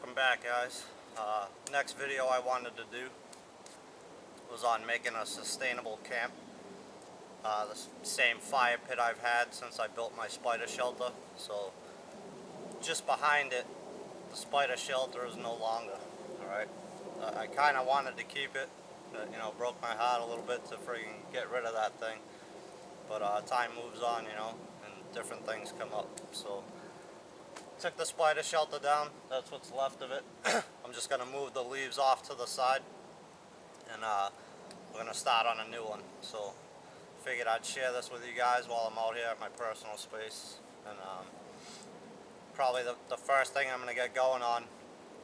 Welcome back, guys. Next video I wanted to do was on making a sustainable camp. The same fire pit I've had since I built my spider shelter. So just behind it, the spider shelter is no longer. Alright, I kind of wanted to keep it, but, you know, broke my heart a little bit to freaking get rid of that thing. But time moves on, you know, and different things come up. So took the spider shelter down. That's what's left of it. I'm just gonna move the leaves off to the side, and we're gonna start on a new one. So figured I'd share this with you guys while I'm out here at my personal space. And probably the first thing I'm gonna get going on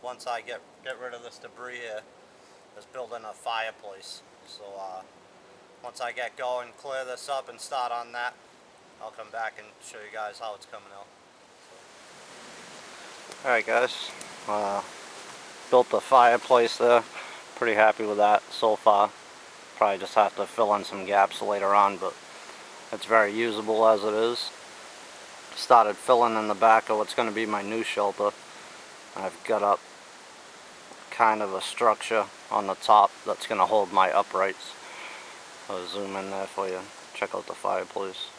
once I get rid of this debris here is building a fireplace. So once I get going, clear this up and start on that, I'll come back and show you guys how it's coming out. Alright guys, built the fireplace there. Pretty happy with that so far. Probably just have to fill in some gaps later on, but it's very usable as it is. Started filling in the back of what's going to be my new shelter. I've got up kind of a structure on the top that's going to hold my uprights. I'll zoom in there for you. Check out the fireplace.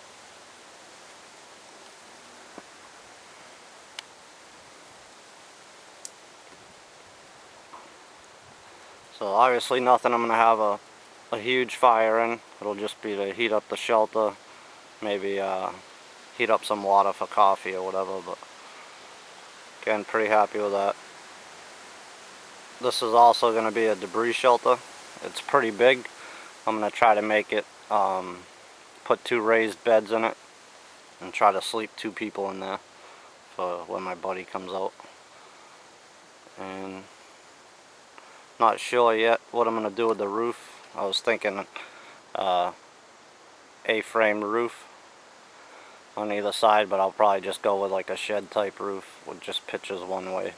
So obviously nothing I'm going to have a huge fire in. It'll just be to heat up the shelter, maybe heat up some water for coffee or whatever, but again, pretty happy with that. This is also going to be a debris shelter. It's pretty big. I'm going to try to make it, put 2 raised beds in it and try to sleep 2 people in there for when my buddy comes out. And not sure yet what I'm going to do with the roof. I was thinking A-frame roof on either side, but I'll probably just go with like a shed type roof with just pitches one way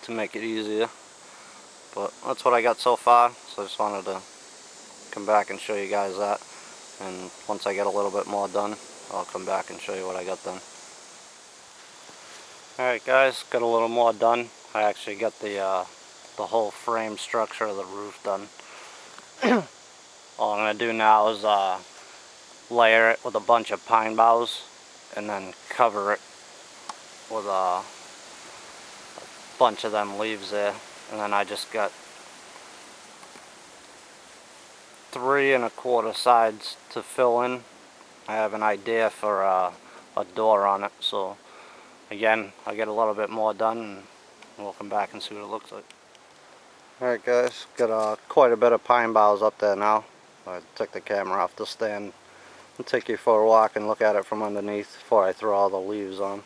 to make it easier. But that's what I got so far, so I just wanted to come back and show you guys that. And once I get a little bit more done, I'll come back and show you what I got done. Alright guys, got a little more done. I actually got the whole frame structure of the roof done. All I'm going to do now is layer it with a bunch of pine boughs and then cover it with a bunch of them leaves there. And then I just got 3 1/4 sides to fill in. I have an idea for a door on it, so again, I'll get a little bit more done and we'll come back and see what it looks like. Alright guys, got quite a bit of pine boughs up there now. I took the camera off the stand and take you for a walk and look at it from underneath before I throw all the leaves on.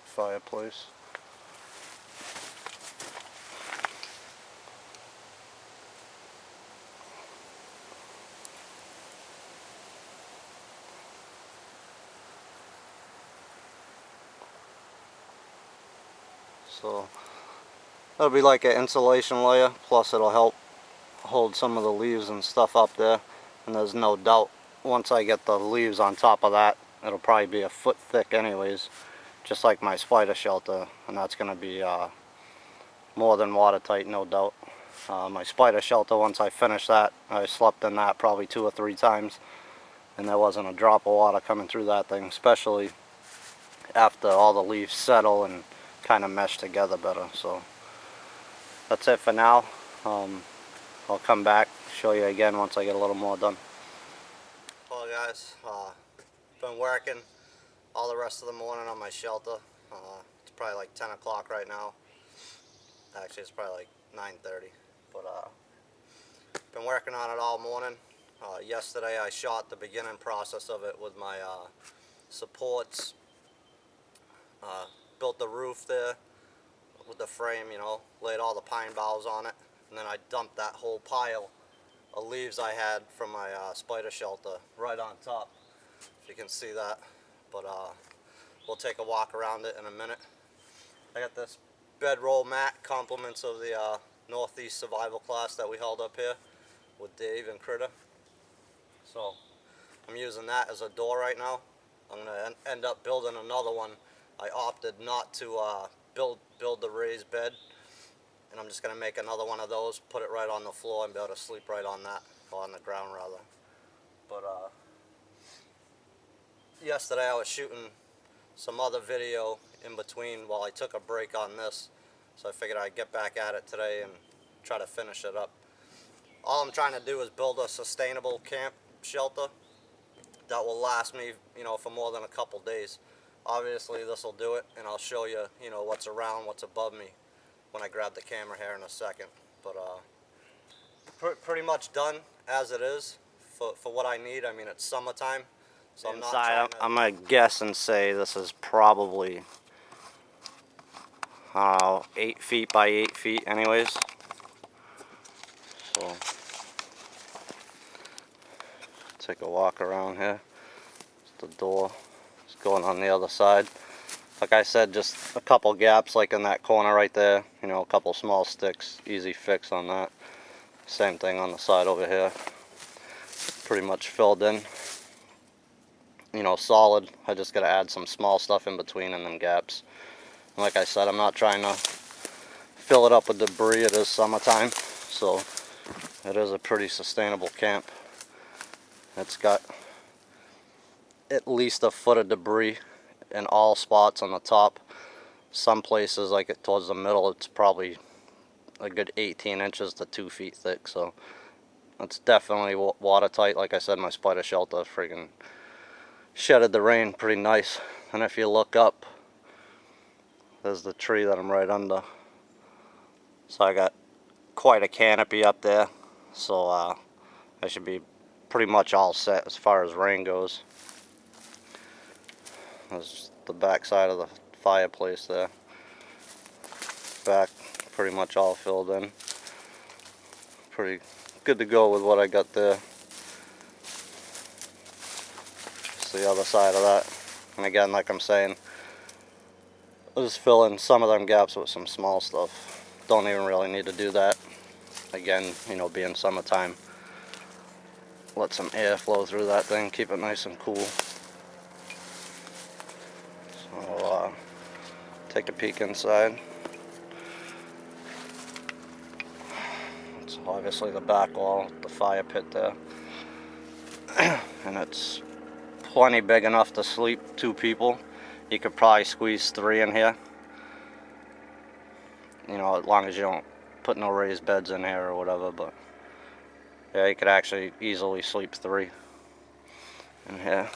Fireplace. So that'll be like an insulation layer, plus it'll help hold some of the leaves and stuff up there. And there's no doubt once I get the leaves on top of that, it'll probably be a foot thick anyways, just like my spider shelter, and that's going to be more than watertight, no doubt. My spider shelter, once I finish that, I slept in that probably 2 or 3 times, and there wasn't a drop of water coming through that thing, especially after all the leaves settle and kind of mesh together better. So that's it for now. I'll come back, show you again once I get a little more done. Well guys, been working all the rest of the morning on my shelter. It's probably like 10 o'clock right now. Actually, it's probably like 9:30. But been working on it all morning. Yesterday I shot the beginning process of it with my supports. Built the roof there with the frame, you know, laid all the pine boughs on it, and then I dumped that whole pile of leaves I had from my spider shelter right on top, if you can see that. But we'll take a walk around it in a minute. I got this bedroll mat, compliments of the Northeast survival class that we held up here with Dave and Critter. So I'm using that as a door right now. I'm gonna end up building another one. I opted not to build the raised bed, and I'm just gonna make another one of those, put it right on the floor, and be able to sleep right on that, or on the ground rather. But yesterday I was shooting some other video in between while I took a break on this, so I figured I'd get back at it today and try to finish it up. All I'm trying to do is build a sustainable camp shelter that will last me, for more than a couple days. Obviously this will do it, and I'll show you, what's around, what's above me when I grab the camera here in a second. But pretty much done as it is for what I need. I mean, it's summertime, so I'm not trying to... I'm gonna guess and say this is probably 8 feet by 8 feet anyways. So take a walk around here. The door is going on the other side. Like I said, just a couple gaps like in that corner right there, a couple small sticks, easy fix on that. Same thing on the side over here, pretty much filled in, solid. I just gotta add some small stuff in between and then gaps. And like I said, I'm not trying to fill it up with debris. It is summertime, so it is a pretty sustainable camp. It's got at least a foot of debris in all spots on the top. Some places, like it towards the middle, it's probably a good 18 inches to 2 feet thick, so it's definitely watertight. Like I said, my spider shelter freaking shedded the rain pretty nice. And if you look up, there's the tree that I'm right under. So I got quite a canopy up there, so I should be pretty much all set as far as rain goes. There's the back side of the fireplace there. Back pretty much all filled in. Pretty good to go with what I got there. Just the other side of that. And again, like I'm saying, I'll just fill in some of them gaps with some small stuff. Don't even really need to do that. Again, being summertime, let some air flow through that thing, keep it nice and cool. So take a peek inside. It's obviously the back wall, the fire pit there. And it's plenty big enough to sleep 2 people. You could probably squeeze 3 in here. As long as you don't put no raised beds in here or whatever, but yeah, you could actually easily sleep 3 in here.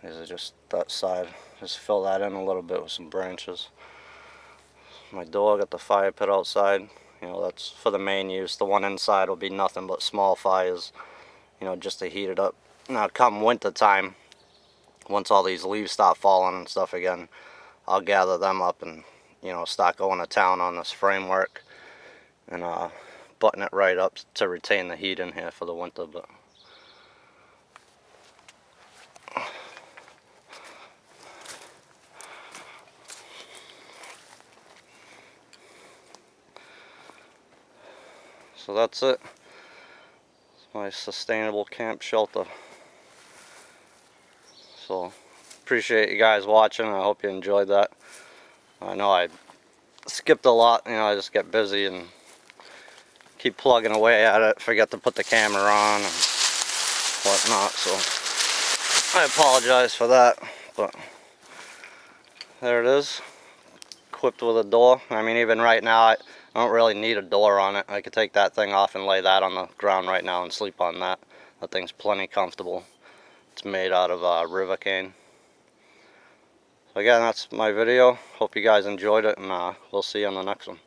These are just that side. Just fill that in a little bit with some branches. My door, got the fire pit outside. That's for the main use. The one inside will be nothing but small fires, just to heat it up. Now, come winter time, once all these leaves start falling and stuff again, I'll gather them up and, start going to town on this framework and button it right up to retain the heat in here for the winter. But so that's it. It's my sustainable camp shelter. So appreciate you guys watching. I hope you enjoyed that. I know I skipped a lot. I just get busy and keep plugging away at it. Forget to put the camera on and whatnot. So I apologize for that. But there it is, equipped with a door. I mean, even right now, I don't really need a door on it. I could take that thing off and lay that on the ground right now and sleep on that. That thing's plenty comfortable. It's made out of river cane. So again, that's my video. Hope you guys enjoyed it, and we'll see you on the next one.